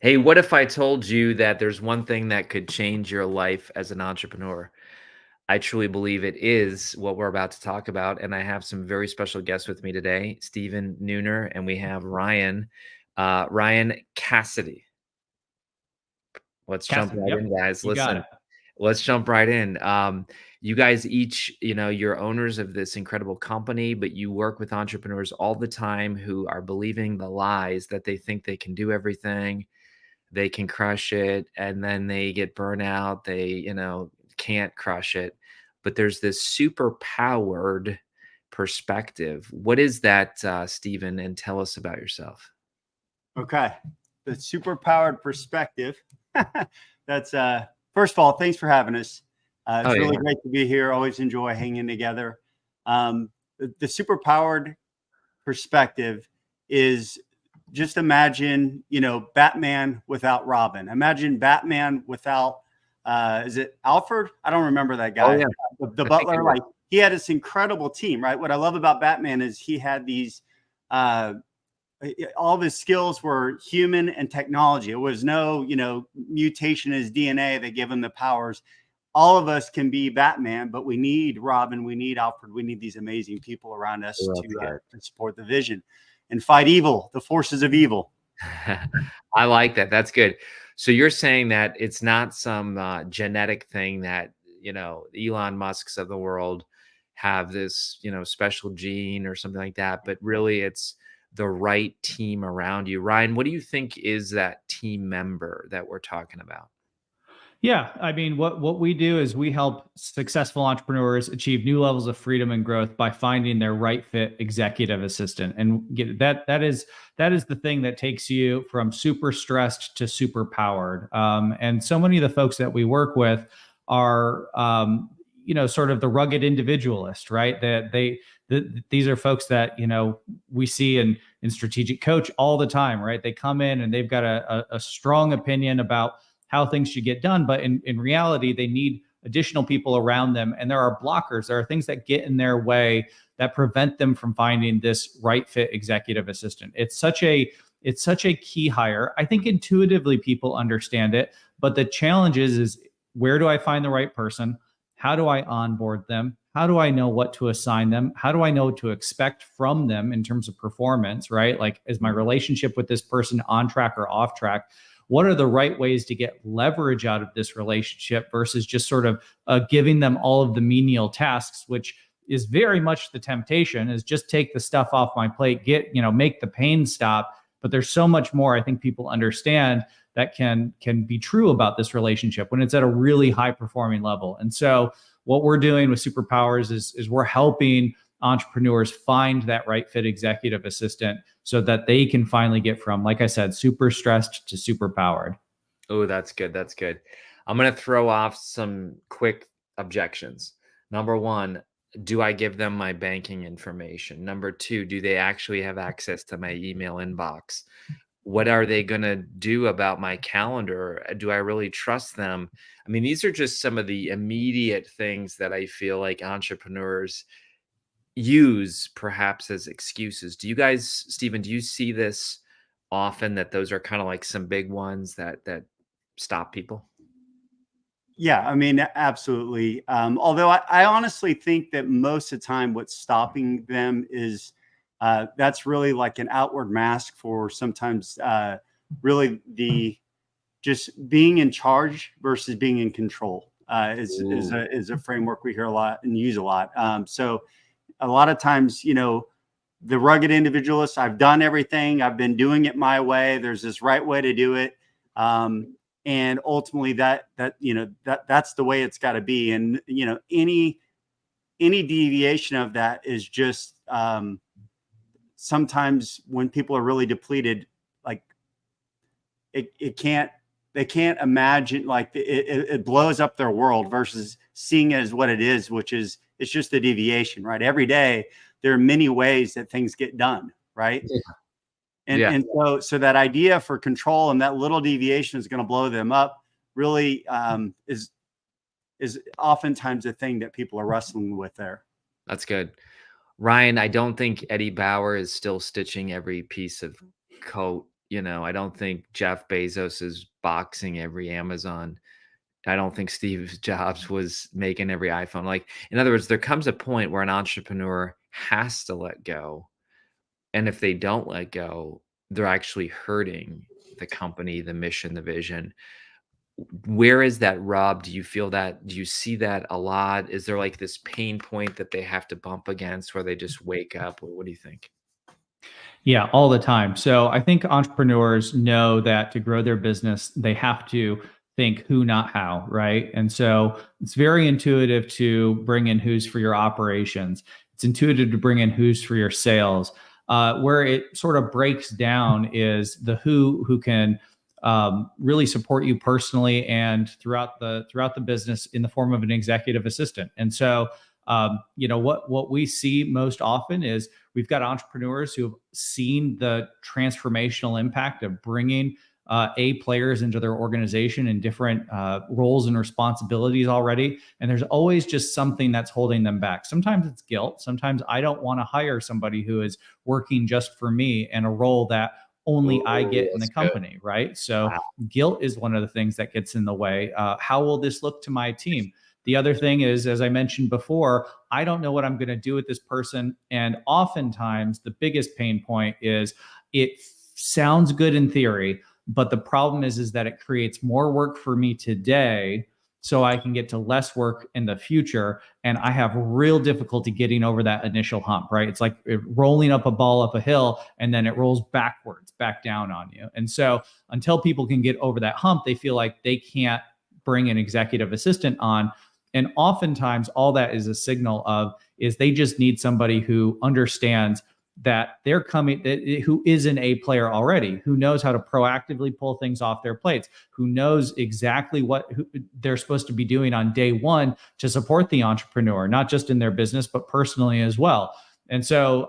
Hey, what if I told you that there's one thing that could change your life as an entrepreneur? I truly believe it is what we're about to talk about. And I have some very special guests with me today, Stephen Neuner, and we have Ryan Cassidy. Let's jump Cassin, right yep, in, guys. you got Listen, it. let's jump right in. You guys each, you're owners of this incredible company, but you work with entrepreneurs all the time who are believing the lies that they think they can do everything, they can crush it, and then they get burnout. They, can't crush it. But there's this super powered perspective. What is that, Stephen? And tell us about yourself. Okay. The superpowered perspective. That's first of all, thanks for having us. Oh, It's really yeah. great to be here. Always enjoy hanging together. The superpowered perspective is just imagine, Batman without Robin. Imagine Batman without is it Alfred? I don't remember that Oh, guy. yeah. The I think I butler, know. like he had this incredible team, right? What I love about Batman is he had these uh all of his skills were human and technology. It was no, mutation in his DNA that gave him the powers. All of us can be Batman, but we need Robin, we need Alfred, we need these amazing people around us Oh, that's good. to support the vision and fight evil, the forces of evil. I like that. That's good. So you're saying that it's not some genetic thing that, Elon Musk's of the world have this, special gene or something like that, but really it's the right team around you. Ryan, what do you think is that team member that we're talking about? Yeah, I mean, what we do is we help successful entrepreneurs achieve new levels of freedom and growth by finding their right fit executive assistant, and get that is the thing that takes you from super stressed to super powered. And so many of the folks that we work with are, sort of the rugged individualist, right? These are folks that we see in strategic coach all the time, right? They come in and they've got a strong opinion about how things should get done. But in reality, they need additional people around them. And there are blockers. There are things that get in their way that prevent them from finding this right fit executive assistant. It's such a key hire. I think intuitively people understand it, but the challenge is where do I find the right person? How do I onboard them? How do I know what to assign them? How do I know what to expect from them in terms of performance, right? Like, is my relationship with this person on track or off track? What are the right ways to get leverage out of this relationship versus just sort of giving them all of the menial tasks, which is very much the temptation, is just take the stuff off my plate, make the pain stop. But there's so much more I think people understand that can be true about this relationship when it's at a really high performing level. And so what we're doing with Superpowers is we're helping entrepreneurs find that right fit executive assistant so that they can finally get from, like I said, super stressed to super powered. Oh, that's good. That's good. I'm going to throw off some quick objections. Number one, do I give them my banking information? Number two, do they actually have access to my email inbox? What are they going to do about my calendar? Do I really trust them? I mean, these are just some of the immediate things that I feel like entrepreneurs use perhaps as excuses. Do you guys, Stephen, do you see this often, that those are kind of like some big ones that stop people? Yeah, I mean, absolutely. Although I honestly think that most of the time what's stopping them is that's really like an outward mask for sometimes really the just being in charge versus being in control Ooh. is a framework we hear a lot and use a lot. So a lot of times, the rugged individualist, I've done everything, I've been doing it my way. There's this right way to do it. And ultimately that's the way it's got to be. And, any deviation of that is just sometimes when people are really depleted, like it can't, they can't imagine, like it blows up their world versus seeing it as what it is, which is it's just a deviation, right? Every day there are many ways that things get done, right? Yeah. And Yeah. and so that idea for control and that little deviation is going to blow them up really is oftentimes a thing that people are wrestling with there. That's good. Ryan, I don't think Eddie Bauer is still stitching every piece of coat You know, I don't think Jeff Bezos is boxing every Amazon. I don't think Steve Jobs was making every iPhone. Like, in other words, there comes a point where an entrepreneur has to let go. And if they don't let go, they're actually hurting the company, the mission, the vision. Where is that rub? Do you feel that? Do you see that a lot? Is there like this pain point that they have to bump against where they just wake up? What do you think? Yeah, all the time. So I think entrepreneurs know that to grow their business, they have to think who, not how, right? And so it's very intuitive to bring in who's for your operations. It's intuitive to bring in who's for your sales. Where it sort of breaks down is the who can really support you personally and throughout the business in the form of an executive assistant. And so what we see most often is we've got entrepreneurs who have seen the transformational impact of bringing A players into their organization in different roles and responsibilities already. And there's always just something that's holding them back. Sometimes it's guilt. Sometimes I don't want to hire somebody who is working just for me in a role that only I get in the That's good. company, right? So Wow. guilt is one of the things that gets in the way. How will this look to my team? The other thing is, as I mentioned before, I don't know what I'm going to do with this person. And oftentimes, the biggest pain point is it sounds good in theory, but the problem is that it creates more work for me today so I can get to less work in the future. And I have real difficulty getting over that initial hump, right? It's like rolling up a ball up a hill and then it rolls backwards, back down on you. And so until people can get over that hump, they feel like they can't bring an executive assistant on. And oftentimes all that is a signal of is they just need somebody who understands that they're coming, who is an A player already, who knows how to proactively pull things off their plates, who knows exactly what they're supposed to be doing on day one to support the entrepreneur, not just in their business, but personally as well. And so,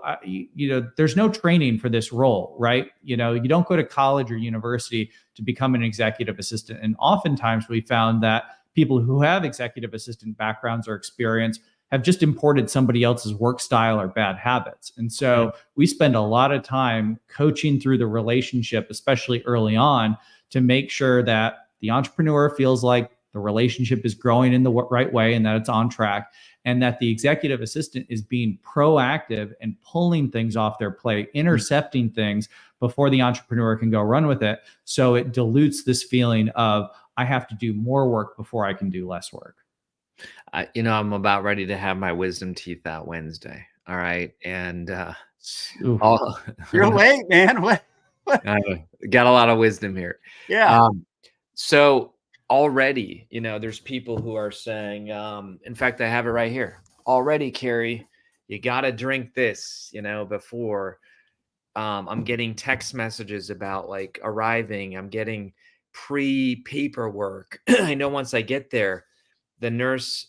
there's no training for this role, right? You don't go to college or university to become an executive assistant. And oftentimes we found that people who have executive assistant backgrounds or experience have just imported somebody else's work style or bad habits. And so we spend a lot of time coaching through the relationship, especially early on, to make sure that the entrepreneur feels like the relationship is growing in the right way and that it's on track, and that the executive assistant is being proactive and pulling things off their plate, intercepting things before the entrepreneur can go run with it. So it dilutes this feeling of, I have to do more work before I can do less work. I'm about ready to have my wisdom teeth out Wednesday. All right. And Oof. You're late, man. What? Got a lot of wisdom here. Yeah. So already, there's people who are saying, in fact, I have it right here. Already, Kary, you got to drink this, before. I'm getting text messages about like arriving. I'm getting pre-paperwork. I know once I get there, the nurse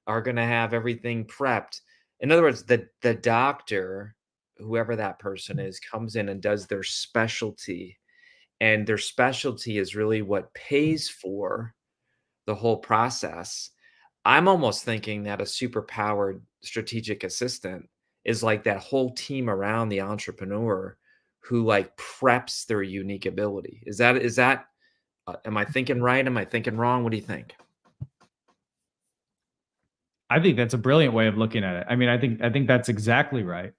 are going to have everything prepped. In other words, the doctor, whoever that person is, comes in and does their specialty. And their specialty is really what pays for the whole process. I'm almost thinking that a superpowered strategic assistant is like that whole team around the entrepreneur who like preps their unique ability. Is that, am I thinking right? Am I thinking wrong? What do you think? I think that's a brilliant way of looking at it. I mean, I think that's exactly right.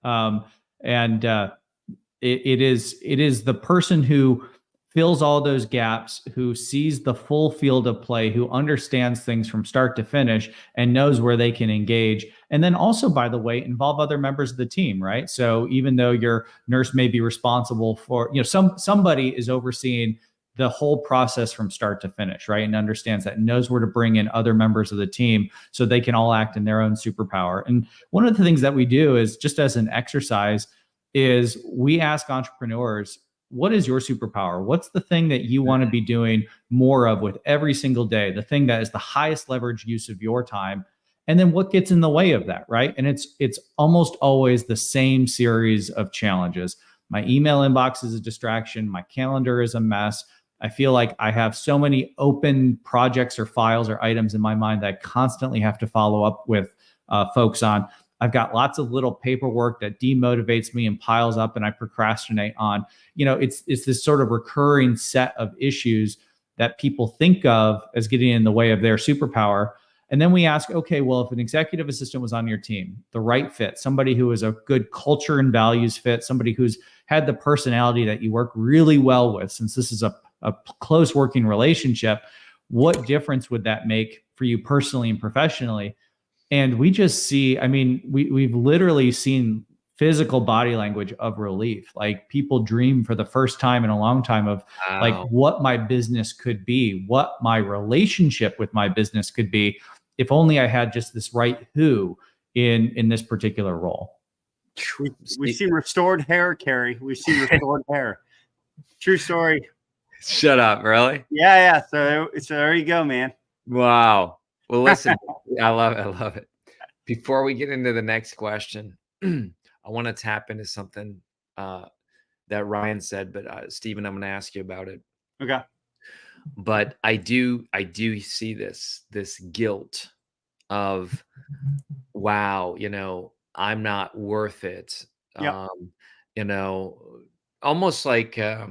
It is the person who fills all those gaps, who sees the full field of play, who understands things from start to finish and knows where they can engage. And then also, by the way, involve other members of the team, right? So even though your nurse may be responsible for, somebody is overseeing the whole process from start to finish, right? And understands that, and knows where to bring in other members of the team so they can all act in their own superpower. And one of the things that we do is, just as an exercise, is we ask entrepreneurs, what is your superpower? What's the thing that you want to be doing more of with every single day? The thing that is the highest leverage use of your time. And then what gets in the way of that, right? And it's almost always the same series of challenges. My email inbox is a distraction. My calendar is a mess. I feel like I have so many open projects or files or items in my mind that I constantly have to follow up with folks on. I've got lots of little paperwork that demotivates me and piles up and I procrastinate on. It's this sort of recurring set of issues that people think of as getting in the way of their superpower. And then we ask, okay, well, if an executive assistant was on your team, the right fit, somebody who is a good culture and values fit, somebody who's had the personality that you work really well with, since this is a close working relationship, what difference would that make for you personally and professionally? And we just see, we've literally seen physical body language of relief. Like people dream for the first time in a long time of like what my business could be, what my relationship with my business could be, if only I had just this right who in this particular role. We've seen restored hair, Kary. We've seen restored hair. True story. Shut up, really? Yeah. So there you go, man. Wow. Well, listen, I love it. Before we get into the next question, I want to tap into something that Ryan said, but Stephen, I'm going to ask you about it. Okay. But I do see this guilt of, wow, I'm not worth it. Yep. Almost like a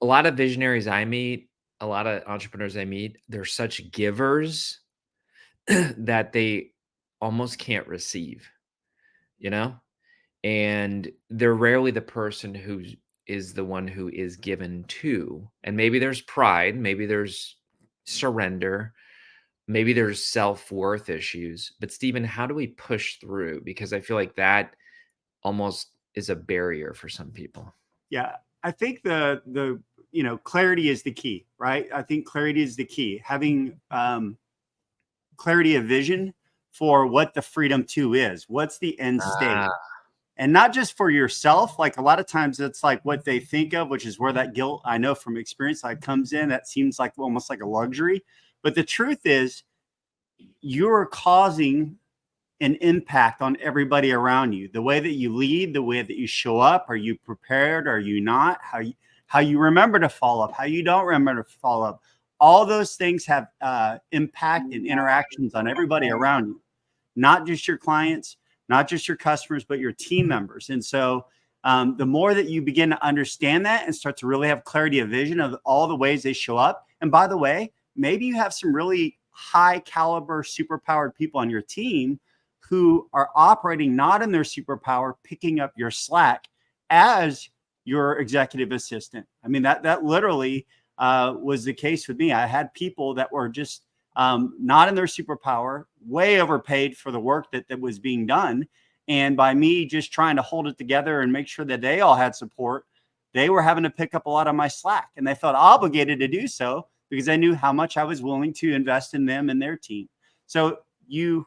lot of visionaries I meet, a lot of entrepreneurs I meet, they're such givers that they almost can't receive, and they're rarely the person who is the one who is given to. And maybe there's pride, maybe there's surrender, maybe there's self-worth issues. But Stephen, how do we push through? Because I feel like that almost is a barrier for some people. Yeah, I think the clarity is the key, right? I think clarity is the key. Having clarity of vision for what the freedom to is. What's the end state? And not just for yourself. Like a lot of times it's like what they think of, which is where that guilt, I know from experience, like comes in. That seems like almost like a luxury. But the truth is you're causing an impact on everybody around you. The way that you lead, the way that you show up, are you prepared? Are you not? How you remember to follow up, how you don't remember to follow up. All those things have impact and interactions on everybody around you, not just your clients, not just your customers, but your team members. And so the more that you begin to understand that and start to really have clarity of vision of all the ways they show up. And by the way, maybe you have some really high caliber, superpowered people on your team who are operating not in their superpower, picking up your slack as your executive assistant. I mean, that literally was the case with me. I had people that were just not in their superpower, way overpaid for the work that was being done. And by me just trying to hold it together and make sure that they all had support, they were having to pick up a lot of my slack. And they felt obligated to do so because I knew how much I was willing to invest in them and their team. So you're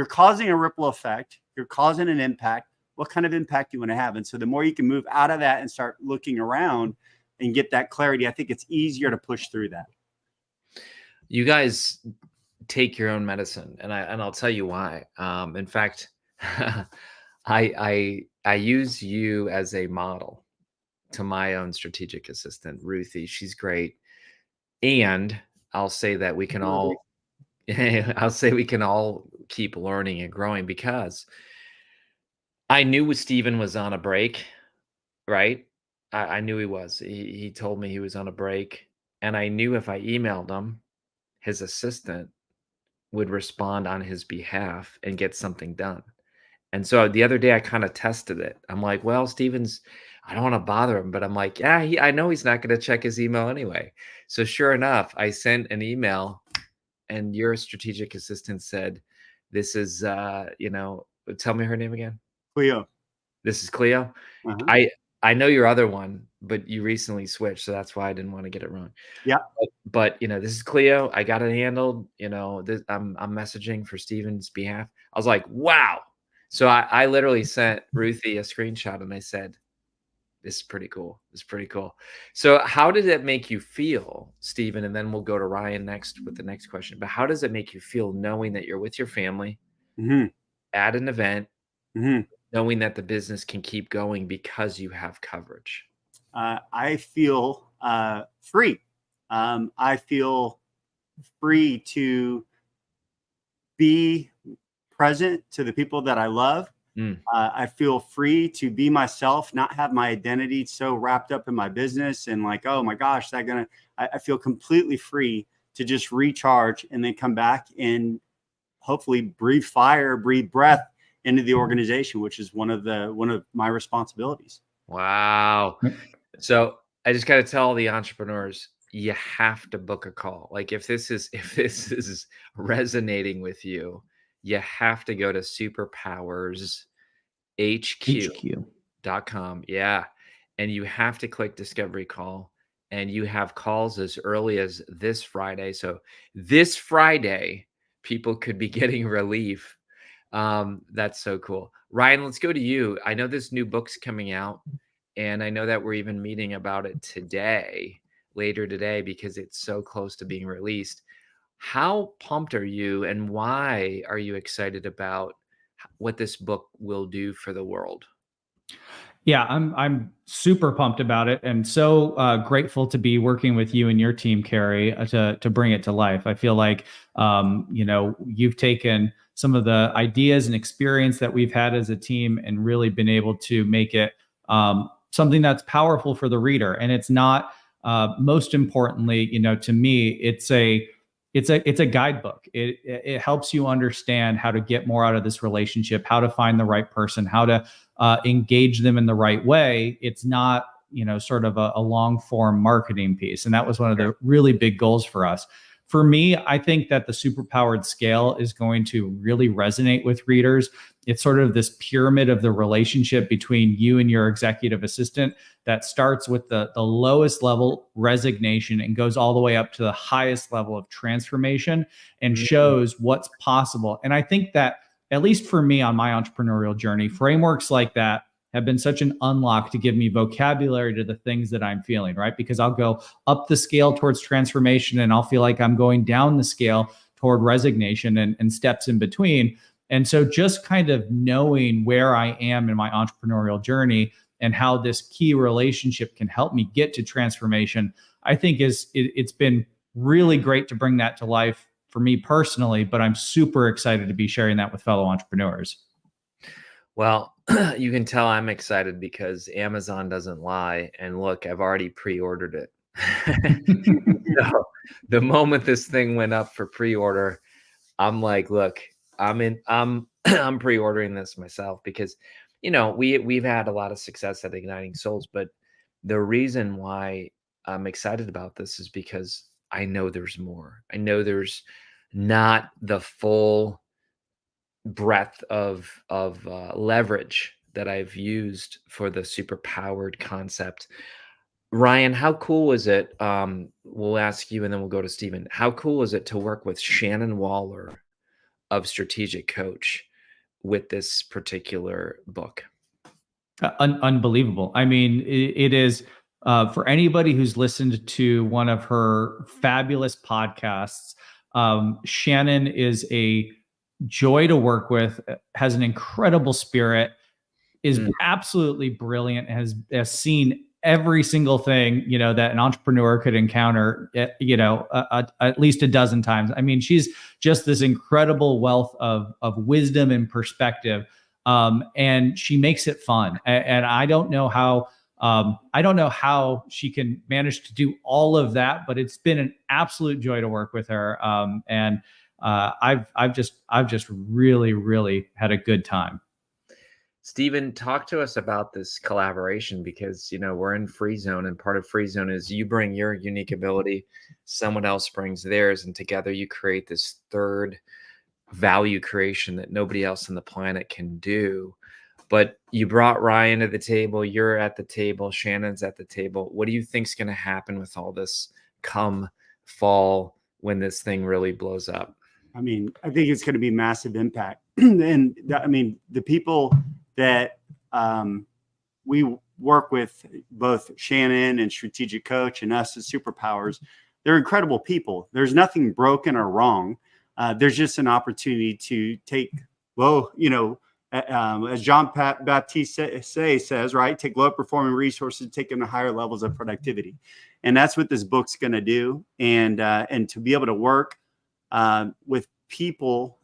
causing a ripple effect. You're causing an impact. What kind of impact do you want to have? And so the more you can move out of that and start looking around and get that clarity, I think it's easier to push through that. You guys take your own medicine, and I'll tell you why. In fact, I use you as a model to my own strategic assistant, Ruthie. She's great, and I'll say that we can all. I'll say we can all keep learning and growing, because I knew Stephen was on a break, right? I knew he was. He told me he was on a break, and I knew if I emailed him, his assistant would respond on his behalf and get something done. And so the other day I kind of tested it. I'm like, well, Stephen's, I don't want to bother him, but I'm like, yeah, I know he's not going to check his email anyway. So sure enough, I sent an email, and your strategic assistant said, this is, tell me her name again. Cleo. This is Cleo. Uh-huh. I know your other one, but you recently switched, so that's why I didn't want to get it wrong. Yeah. But this is Cleo. I got it handled. I'm messaging for Stephen's behalf. I was like, wow. So I literally sent Ruthie a screenshot, and I said, this is pretty cool. This is pretty cool. So how did it make you feel, Stephen? And then we'll go to Ryan next with the next question. But how does it make you feel knowing that you're with your family at an event, knowing that the business can keep going because you have coverage? I feel free. I feel free to be present to the people that I love. I feel free to be myself, not have my identity so wrapped up in my business and like, oh my gosh, I feel completely free to just recharge and then come back and hopefully breathe fire, breathe breath into the organization, which is one of my responsibilities. Wow. So I just got to tell the entrepreneurs, you have to book a call. Like if this is resonating with you, you have to go to superpowershq.com. Yeah. And you have to click discovery call, and you have calls as early as this Friday. So this Friday, people could be getting relief. That's so cool. Ryan, let's go to you. I know this new book's coming out, and I know that we're even meeting about it later today, because it's so close to being released. How pumped are you, and why are you excited about what this book will do for the world? Yeah, I'm super pumped about it, and so grateful to be working with you and your team, Kary, to bring it to life. I feel like you've taken some of the ideas and experience that we've had as a team and really been able to make it something that's powerful for the reader. And it's not, most importantly, to me, it's a guidebook. It helps you understand how to get more out of this relationship, how to find the right person, how to engage them in the right way. It's not, sort of a long form marketing piece. And that was one of the really big goals for us. For me, I think that the Superpowered scale is going to really resonate with readers. It's sort of this pyramid of the relationship between you and your executive assistant that starts with the lowest level, resignation, and goes all the way up to the highest level of transformation, and shows what's possible. And I think that, at least for me on my entrepreneurial journey, frameworks like that have been such an unlock to give me vocabulary to the things that I'm feeling, right? Because I'll go up the scale towards transformation, and I'll feel like I'm going down the scale toward resignation and steps in between. And so just kind of knowing where I am in my entrepreneurial journey and how this key relationship can help me get to transformation, I think it's been really great to bring that to life for me personally, but I'm super excited to be sharing that with fellow entrepreneurs. Well, you can tell I'm excited because Amazon doesn't lie. And look, I've already pre-ordered it. So the moment this thing went up for pre-order, I'm like, look, I'm pre-ordering this myself, because, we've had a lot of success at Igniting Souls, but the reason why I'm excited about this is because I know there's more. I know there's not the full breadth of leverage that I've used for the Superpowered concept. Ryan, how cool was it? We'll ask you, and then we'll go to Stephen. How cool is it to work with Shannon Waller of Strategic Coach with this particular book? Unbelievable. I mean, it is, for anybody who's listened to one of her fabulous podcasts. Shannon is a joy to work with, has an incredible spirit, is absolutely brilliant, has seen every single thing, that an entrepreneur could encounter, at least a dozen times. I mean, she's just this incredible wealth of wisdom and perspective. And she makes it fun. And I don't know how she can manage to do all of that, but it's been an absolute joy to work with her. I've just really, really had a good time. Stephen, talk to us about this collaboration, because, we're in Free Zone, and part of Free Zone is you bring your unique ability, someone else brings theirs, and together you create this third value creation that nobody else on the planet can do. But you brought Ryan to the table, you're at the table, Shannon's at the table. What do you think's going to happen with all this come fall when this thing really blows up? I mean, I think it's going to be massive impact. And the people that we work with, both Shannon and Strategic Coach and us as Superpowers, they're incredible people. There's nothing broken or wrong. There's just an opportunity to take, as John Baptiste says, right? Take low performing resources, take them to higher levels of productivity. And that's what this book's going to do. And to be able to work with people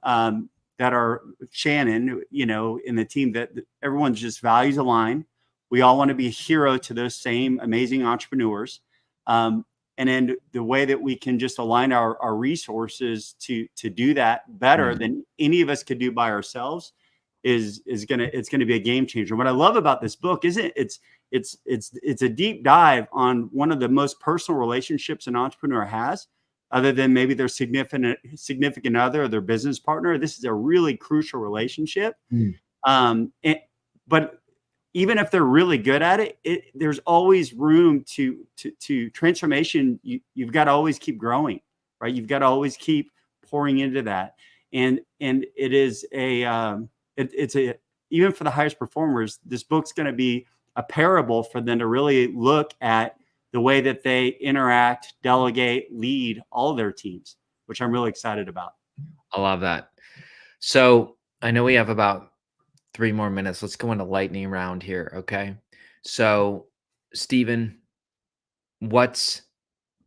that are Shannon, you know, in the team, that everyone's just values align. We all want to be a hero to those same amazing entrepreneurs. And then the way that we can just align our resources to do that better than any of us could do by ourselves is gonna be a game changer. What I love about this book is it's a deep dive on one of the most personal relationships an entrepreneur has, other than maybe their significant other or their business partner. This is a really crucial relationship. But even if they're really good at it, there's always room to transformation. You've got to always keep growing, right? You've got to always keep pouring into that. And it is even for the highest performers, this book's going to be a parable for them to really look at the way that they interact, delegate, lead all their teams, which I'm really excited about. I love that. So I know we have about 3 more minutes. Let's go into lightning round here. Okay. So Stephen, what's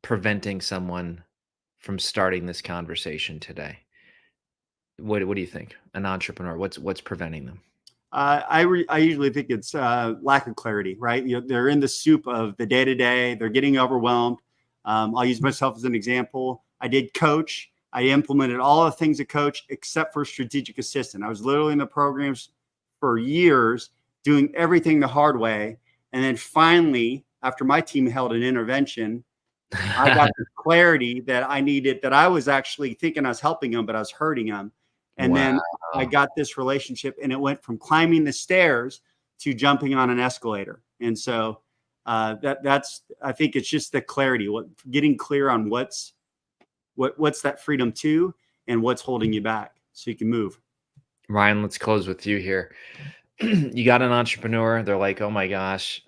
preventing someone from starting this conversation today? What do you think? An entrepreneur, what's preventing them? I usually think it's lack of clarity, right? You know, they're in the soup of the day-to-day. They're getting overwhelmed. I'll use myself as an example. I did coach. I implemented all the things to coach except for strategic assistant. I was literally in the programs for years doing everything the hard way. And then finally, after my team held an intervention, I got the clarity that I needed, that I was actually thinking I was helping them, but I was hurting them. And then I got this relationship, and it went from climbing the stairs to jumping on an escalator. And so that's, I think it's just the clarity, getting clear on what's that freedom to, and what's holding you back so you can move. Ryan, let's close with you here. You got an entrepreneur. They're like, oh my gosh,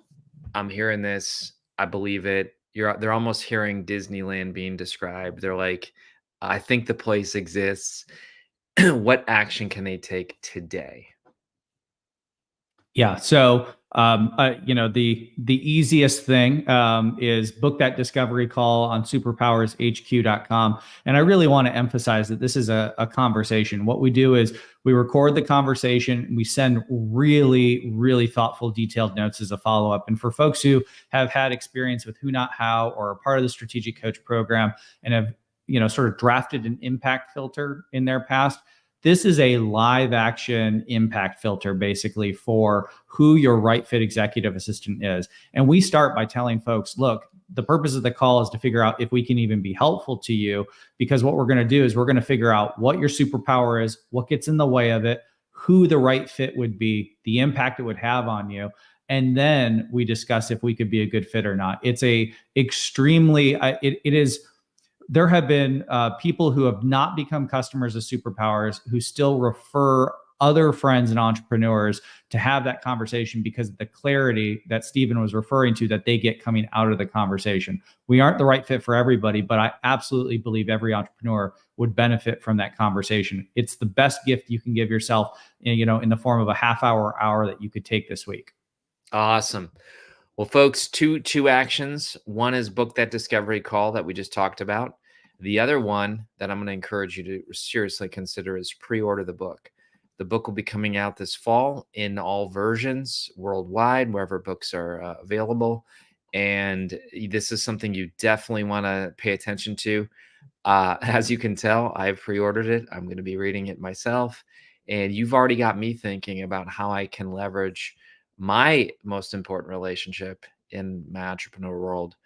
I'm hearing this. I believe it. They're almost hearing Disneyland being described. They're like, I think the place exists. What action can they take today? Yeah. So, you know, the easiest thing is book that discovery call on superpowershq.com. And I really want to emphasize that this is a conversation. What we do is we record the conversation. We send really, really thoughtful, detailed notes as a follow-up. And for folks who have had experience with Who Not How, or are part of the strategic coach program and have, you know, sort of drafted an impact filter in their past, this is a live action impact filter basically for who your right fit executive assistant is. And we start by telling folks, look, the purpose of the call is to figure out if we can even be helpful to you, because what we're going to do is we're going to figure out what your superpower is, what gets in the way of it, who the right fit would be, the impact it would have on you. And then we discuss if we could be a good fit or not. It's there have been people who have not become customers of Superpowers who still refer other friends and entrepreneurs to have that conversation because of the clarity that Stephen was referring to that they get coming out of the conversation. We aren't the right fit for everybody, but I absolutely believe every entrepreneur would benefit from that conversation. It's the best gift you can give yourself, you know, in the form of a half hour that you could take this week. Awesome. Well, folks, two actions. One is book that discovery call that we just talked about. The other one that I'm going to encourage you to seriously consider is pre-order the book. The book will be coming out this fall in all versions worldwide, wherever books are available. And this is something you definitely want to pay attention to. As you can tell, I've pre-ordered it. I'm going to be reading it myself. And you've already got me thinking about how I can leverage my most important relationship in my entrepreneur world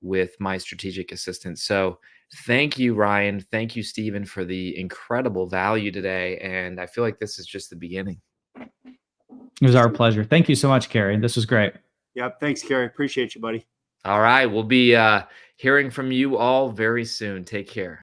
with my strategic assistant. So thank you, Ryan. Thank you, Stephen, for the incredible value today. And I feel like this is just the beginning. It was our pleasure. Thank you so much, Kary. This was great. Yep. Thanks, Kary. Appreciate you, buddy. All right. We'll be hearing from you all very soon. Take care.